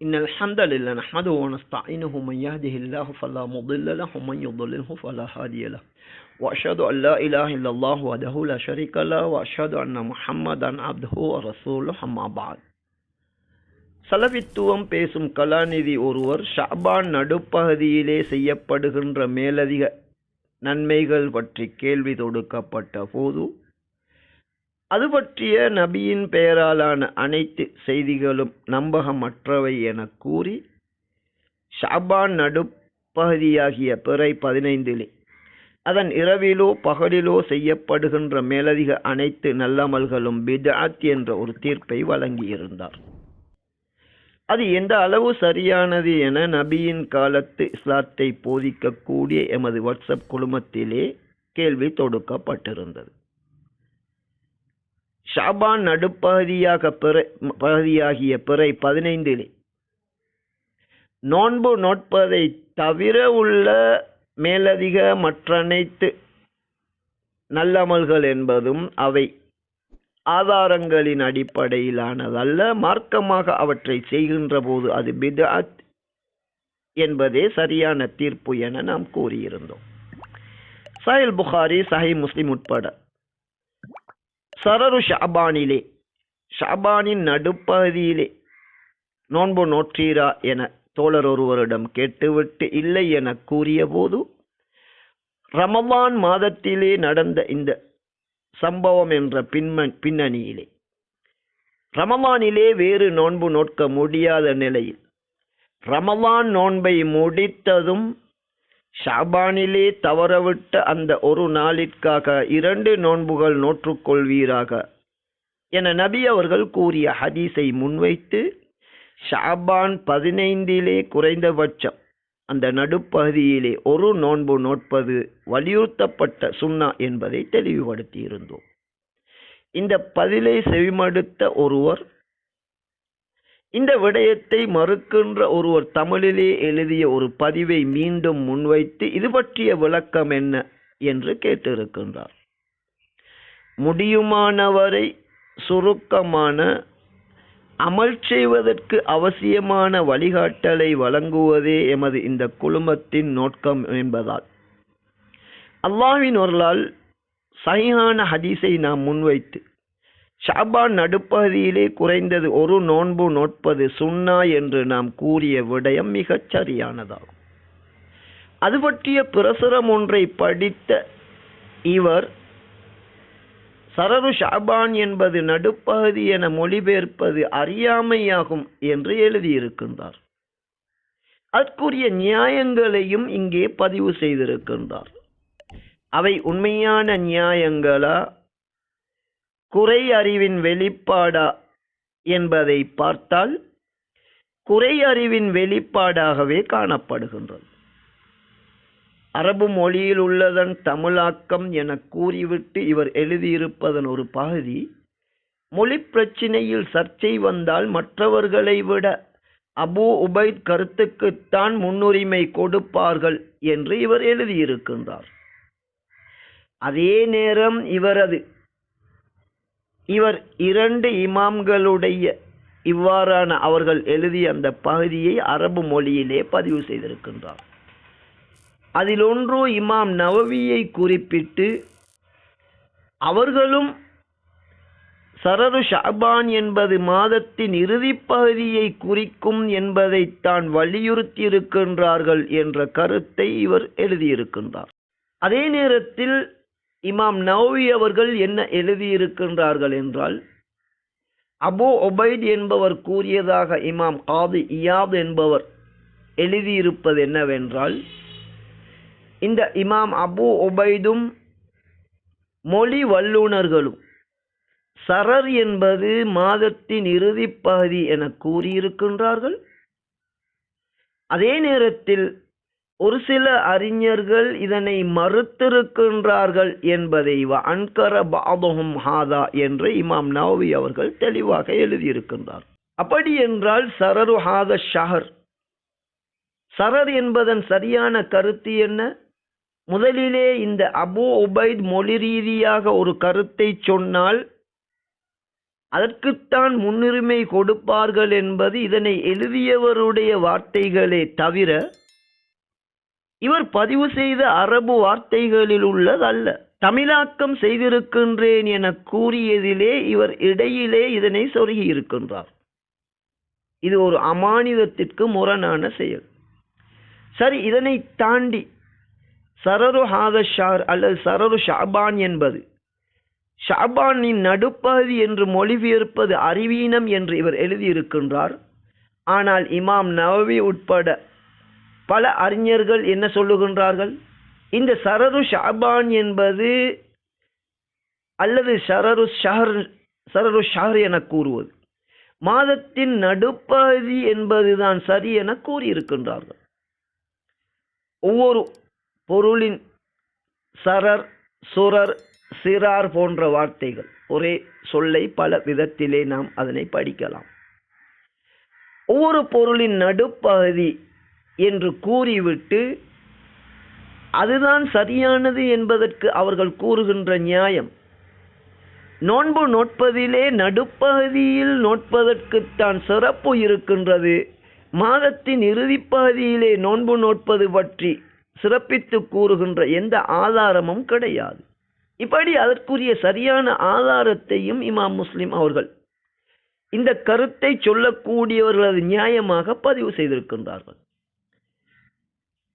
إن الحمد لله نحمده ونستعينه من يهده الله فلا مضل له ومن يضلله فلا هادي له وأشهد أن لا إله إلا الله وحده لا شريك له وأشهد أن محمدا عبده ورسوله أما بعد. சலபித்துவம் பேசும் கலாநிதி ஒருவர் ஷஅபான் நடுப்பகுதியிலே செய்யப்படுகின்ற மேலதிக நன்மைகள் பற்றி கேள்வி தொடுக்கப்பட்ட போது அது பற்றிய நபியின் பெயராலான அனைத்து செய்திகளும் நம்பகமற்றவை என கூறி ஷஅபான் நடுப்பகுதியாகிய பிறை 15 அதன் இரவிலோ பகலிலோ செய்யப்படுகின்ற மேலதிக அனைத்து நல்லமல்களும் பித்அத் என்ற ஒரு தீர்ப்பை வழங்கியிருந்தார். அது எந்த அளவு சரியானது என நபியின் காலத்து இஸ்லாத்தை போதிக்கக்கூடிய எமது வாட்ஸ்அப் குழுமத்திலே கேள்வி தொடுக்கப்பட்டிருந்தது. ஷஅபான் நடுப்பகுதியாகிய பிறை 15 நோன்பு நோட்பதை தவிர உள்ள மேலதிக மற்றனைத்து நல்லமல்கள் என்பதும் அவை ஆதாரங்களின் அடிப்படையிலானதல்ல, மார்க்கமாக அவற்றை செய்கின்ற போது அது பித்அத் என்பதே சரியான தீர்ப்பு என நாம் கூறியிருந்தோம். சஹீஹ் புகாரி, சஹீஹ் முஸ்லிம் உட்பட சரரு ஷஅபானிலே, ஷஅபானின் நடுப்பகுதியிலே நோன்பு நோற்றீரா என தோழர் ஒருவரிடம் கேட்டுவிட்டு இல்லை என கூறிய போது, ரமலான் மாதத்திலே நடந்த இந்த சம்பவம் என்ற பின்னணியிலே ரமலானிலே வேறு நோன்பு நோட்க முடியாத நிலையில் ரமலான் நோன்பை முடித்ததும் ஷஅபானிலே தவறவிட்ட அந்த ஒரு நாளிற்காக 2 நோன்புகள் நோற்றுக்கொள்வீராக என நபி அவர்கள் கூறிய ஹதீஸை முன்வைத்து ஷஅபான் 15 குறைந்தபட்சம் அந்த நடுப்பகுதியிலே ஒரு நோன்பு நோட்பது வலியுறுத்தப்பட்ட சுன்னா என்பதை தெளிவுபடுத்தியிருந்தோம். இந்த பதிலை செவிமடுத்த ஒருவர், இந்த விடயத்தை மறுக்கின்ற ஒருவர் தமிழிலே எழுதிய ஒரு பதிவை மீண்டும் முன்வைத்து இது பற்றிய விளக்கம் என்ன என்று கேட்டிருக்கின்றார். முடியுமானவரை சுருக்கமான அமல் செய்வதற்கு அவசியமான வழிகாட்டலை வழங்குவதே எமது இந்த குழுமத்தின் நோக்கம் என்பதால் அல்லாஹ்வின் அருளால் சஹீஹான ஹதீஸை நாம் முன்வைத்து ஷஅபான் நடுப்பகுதியிலே குறைந்தது ஒரு நோன்பு நோட்பது சுன்னா என்று நாம் கூறிய விடயம் மிகச் சரியானதாகும். அது பற்றிய பிரசுரம் ஒன்றை படித்த இவர் சரரு ஷஅபான் என்பது நடுப்பகுதி என மொழிபெயர்ப்பது அறியாமையாகும் என்று எழுதியிருக்கின்றார். அதற்குரிய நியாயங்களையும் இங்கே பதிவு செய்திருக்கின்றார். அவை உண்மையான நியாயங்களா, குறை அறிவின் வெளிப்பாடா என்பதை பார்த்தால் குறை அறிவின் வெளிப்பாடாகவே காணப்படுகின்றது. அரபு மொழியில் உள்ளதன் தமிழாக்கம் என கூறிவிட்டு இவர் எழுதியிருப்பதன் ஒரு பகுதி, மொழி பிரச்சினையில் சர்ச்சை வந்தால் மற்றவர்களை விட அபூ உபைத் கருத்துக்குத்தான் முன்னுரிமை கொடுப்பார்கள் என்று இவர் எழுதியிருக்கின்றார். அதே நேரம் இவர் 2 இமாம்களுடைய இவ்வாறான அவர்கள் எழுதிய அந்த பகுதியை அரபு மொழியிலே பதிவு செய்திருக்கின்றார். அதில் ஒன்று இமாம் நவவியை குறிப்பிட்டு அவர்களும் சரரு ஷஅபான் என்பது மாதத்தின் இறுதிப் பகுதியை குறிக்கும் என்பதைத்தான் வலியுறுத்தியிருக்கின்றார்கள் என்ற கருத்தை இவர் எழுதியிருக்கின்றார். அதே நேரத்தில் இமாம் நவவி அவர்கள் என்ன எழுதியிருக்கின்றார்கள் என்றால், அபூ உபைத் என்பவர் கூறியதாக இமாம் காதி இயாத் என்பவர் எழுதியிருப்பது என்னவென்றால், இந்த இமாம் அபூ உபைதும் மொழி வல்லுநர்களும் சரர் என்பது மாதத்தின் இறுதிப் பகுதி என கூறியிருக்கின்றார்கள். அதே நேரத்தில் ஒரு சில அறிஞர்கள் இதனை மறுத்திருக்கின்றார்கள் என்பதை அன்கர பஅதுஹும் ஹாதா என்று இமாம் நவவி அவர்கள் தெளிவாக எழுதியிருக்கின்றார். அப்படி என்றால் சரரு ஹாத ஷஹர், சரர் என்பதன் சரியான கருத்து என்ன? முதலிலே இந்த அபூ உபைத் மொழி ரீதியாக ஒரு கருத்தை சொன்னால் அதற்குத்தான் முன்னுரிமை கொடுப்பார்கள் என்பது இதனை எழுதியவருடைய வார்த்தைகளே தவிர இவர் பதிவு செய்த அரபு வார்த்தைகளில் உள்ளதல்ல. தமிழாக்கம் செய்திருக்கின்றேன் என கூறியதிலே இவர் இடையிலே இதனை சொருகி இருக்கின்றார். இது ஒரு அமானிதத்திற்கு முரணான செயல். சரி, இதனை தாண்டி சரரு ஹாத ஷஹர் அல்லது சரரு ஷாபான் என்பது ஷாபானின் நடுப்பகுதி என்று மொழிபெயர்ப்பது அறிவீனம் என்று இவர் எழுதியிருக்கின்றார். ஆனால் இமாம் நவவி உட்பட பல அறிஞர்கள் என்ன சொல்லுகின்றார்கள்? இந்த சரரு ஷாபான் என்பது அல்லது சரரு ஷஹர் என கூறுவது மாதத்தின் நடுப்பகுதி என்பதுதான் சரி என கூறியிருக்கின்றார்கள். ஒவ்வொரு பொருளின் சரர், சுரர், சிறார் போன்ற வார்த்தைகள் ஒரே சொல்லை பல விதத்திலே நாம் அதனை படிக்கலாம். ஒவ்வொரு பொருளின் நடுப்பகுதி என்று கூறிவிட்டு அதுதான் சரியானது என்பதற்கு அவர்கள் கூறுகின்ற நியாயம், நோன்பு நோட்பதிலே நடுப்பகுதியில் நோட்பதற்குத்தான் சிறப்பு இருக்கின்றது, மாதத்தின் இறுதிப்பகுதியிலே நோன்பு நோட்பது பற்றி சிறப்பித்து கூறுகின்ற எந்த ஆதாரமும் கிடையாது. இப்படி அதற்குரிய சரியான ஆதாரத்தையும் இமாம் முஸ்லிம் அவர்கள் இந்த கருத்தை சொல்லக்கூடியவர்களது நியாயமாக பதிவு செய்திருக்கின்றார்கள்.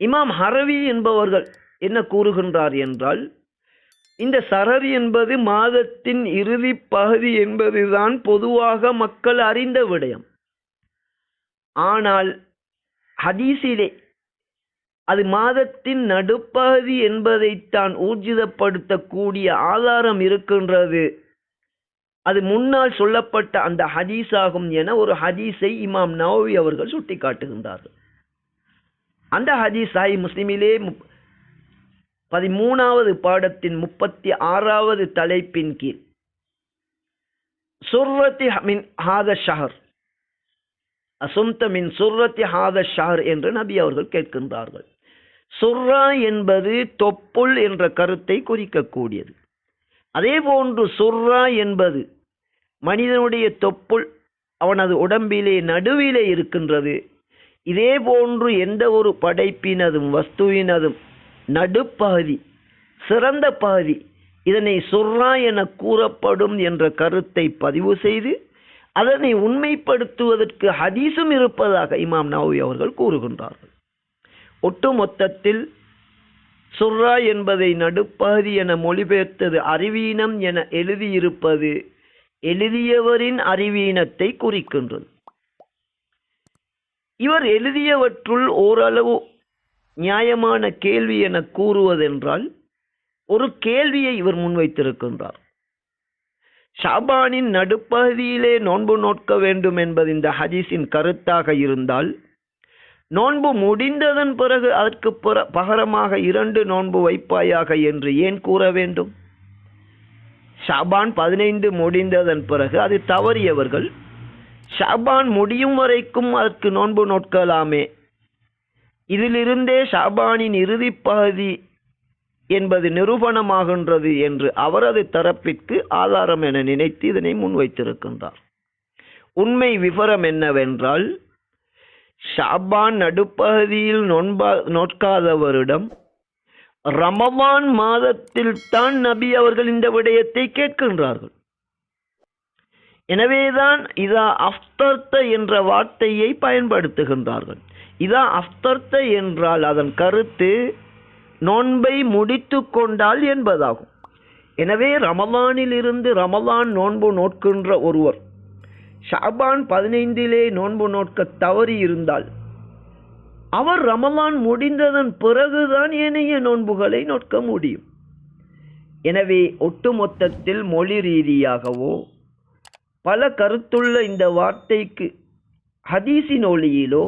இமாம் ஹரவி என்பவர்கள் என்ன கூறுகின்றார் என்றால், இந்த சரர் என்பது மாதத்தின் இறுதி பகுதி என்பதுதான் பொதுவாக மக்கள் அறிந்த விடயம். ஆனால் ஹதீஸிலே அது மாதத்தின் நடுப்பகுதி என்பதைத்தான் ஊர்ஜிதப்படுத்தக்கூடிய ஆதாரம் இருக்கின்றது, அது முன்னால் சொல்லப்பட்ட அந்த ஹதீஸாகும் என ஒரு ஹதீஸை இமாம் நவவி அவர்கள் சுட்டி காட்டுகின்றார்கள். அந்த ஹதீஸ் சஹீஹ் முஸ்லிமிலே 13வது பாடத்தின் 36வது தலைப்பின் கீழ் சுர்ரத்தி மின் ஹாத ஷஹர் அசும்த மின் சுர்ரத்தி ஹாத ஷஹர் என்று நபி அவர்கள் கேட்கின்றார்கள். சுர்ரா என்பது தொப்புள் என்ற கருத்தை குறிக்கக்கூடியது. அதே போன்று சுர்ரா என்பது மனிதனுடைய தொப்புள் அவனது உடம்பிலே நடுவிலே இருக்கின்றது. இதே போன்று எந்த ஒரு படைப்பினதும் வஸ்துவினதும் நடுப்பகுதி சிறந்த பகுதி, இதனை சுர்ரா என கூறப்படும் என்ற கருத்தை பதிவு செய்து அதனை உண்மைப்படுத்துவதற்கு ஹதீஸும் இருப்பதாக இமாம் நவவி அவர்கள் கூறுகின்றார்கள். ஒட்டுமொத்தத்தில் சுர்ரா என்பதை நடுப்பகுதி என மொழிபெயர்த்தது அறிவீனம் என எழுதியிருப்பது எழுதியவரின் அறிவீனத்தை குறிக்கின்றது. இவர் எழுதியவற்றுள் ஓரளவு நியாயமான கேள்வி என கூறுவதென்றால் ஒரு கேள்வியை இவர் முன்வைத்திருக்கின்றார். ஷாபானின் நடுப்பகுதியிலே நோன்பு நோட்க வேண்டும் என்பது இந்த ஹதீஸின் கருத்தாக இருந்தால், நோன்பு முடிந்ததன் பிறகு அதற்கு பகரமாக 2 நோன்பு வைப்பாயாக என்று ஏன் கூற வேண்டும்? ஷாபான் 15 முடிந்ததன் பிறகு அது தவறியவர்கள் ஷாபான் முடியும் வரைக்கும் அதற்கு நோன்பு நோட்கலாமே, இதிலிருந்தே ஷாபானின் இறுதி பகுதி என்பது நிரூபணமாகின்றது என்று அவரது தரப்பிற்கு ஆதாரம் என நினைத்து இதனை முன்வைத்திருக்கின்றார். உண்மை விவரம் என்னவென்றால், ஷாபான் நடுப்பகுதியில் நோட்காதவரிடம் ரமலான் மாதத்தில் தான் நபி அவர்கள் இந்த விடயத்தை கேட்கின்றார்கள். எனவேதான் இதா அஃப்தர்த என்ற வார்த்தையை பயன்படுத்துகின்றார்கள். இதா அஃப்தர்த என்றால் அதன் கருத்து நோன்பை முடித்து கொண்டால் என்பதாகும். எனவே ரமலானில் இருந்து ரமலான் நோன்பு நோட்கின்ற ஒருவர் ஷாபான் 15 நோன்பு நோட்க தவறி இருந்தால் அவர் ரமலான் முடிந்ததன் பிறகுதான் ஏனைய நோன்புகளை நோட்க முடியும். எனவே ஒட்டுமொத்தத்தில் மொழி ரீதியாகவோ பல கருத்துள்ள இந்த வார்த்தைக்கு ஹதீஸின் ஒளியிலோ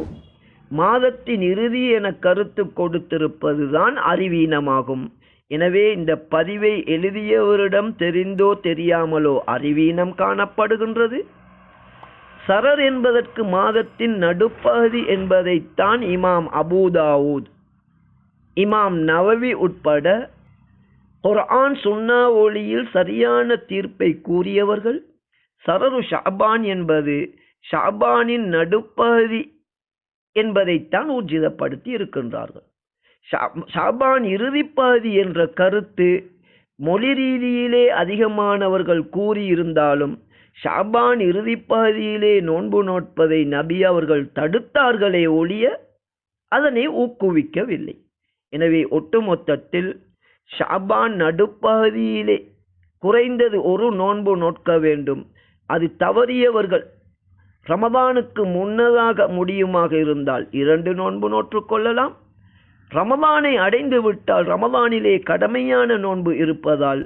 மாதத்தின் இறுதி என கருத்து கொடுத்திருப்பதுதான் அறிவீனமாகும். எனவே இந்த பதிவை எழுதியவரிடம் தெரிந்தோ தெரியாமலோ அறிவீனம் காணப்படுகின்றது. சரர் என்பதற்கு மாதத்தின் நடுப்பகுதி என்பதைத்தான் இமாம் அபூ தாவூத், இமாம் நவவி உட்பட குர்ஆன் சுன்னா ஒளியில் சரியான தீர்ப்பை கூறியவர்கள் சரரு ஷாபான் என்பது ஷாபானின் நடுப்பகுதி என்பதைத்தான் ஊர்ஜிதப்படுத்தி இருக்கின்றார்கள். ஷாபான் இறுதிப்பகுதி என்ற கருத்து மொழி ரீதியிலே அதிகமானவர்கள் கூறியிருந்தாலும் ஷாபான் இறுதிப்பகுதியிலே நோன்பு நோட்பதை நபி அவர்கள் தடுத்தார்களே ஒழிய அதனை ஊக்குவிக்கவில்லை. எனவே ஒட்டுமொத்தத்தில் ஷாபான் நடுப்பகுதியிலே குறைந்தது ஒரு நோன்பு நோட்க வேண்டும். அது தவறியவர்கள் ரமதானுக்கு முன்னதாக முடியுமாக இருந்தால் 2 நோன்பு நோற்றுக்கொள்ளலாம். ரமதானை அடைந்து விட்டால் ரமதானிலே கடமையான நோன்பு இருப்பதால்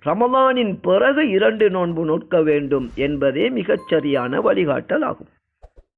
ரமதானின் பிறகு 2 நோன்பு நோட்க வேண்டும் என்பதே மிகச்சரியான வழிகாட்டல் ஆகும்.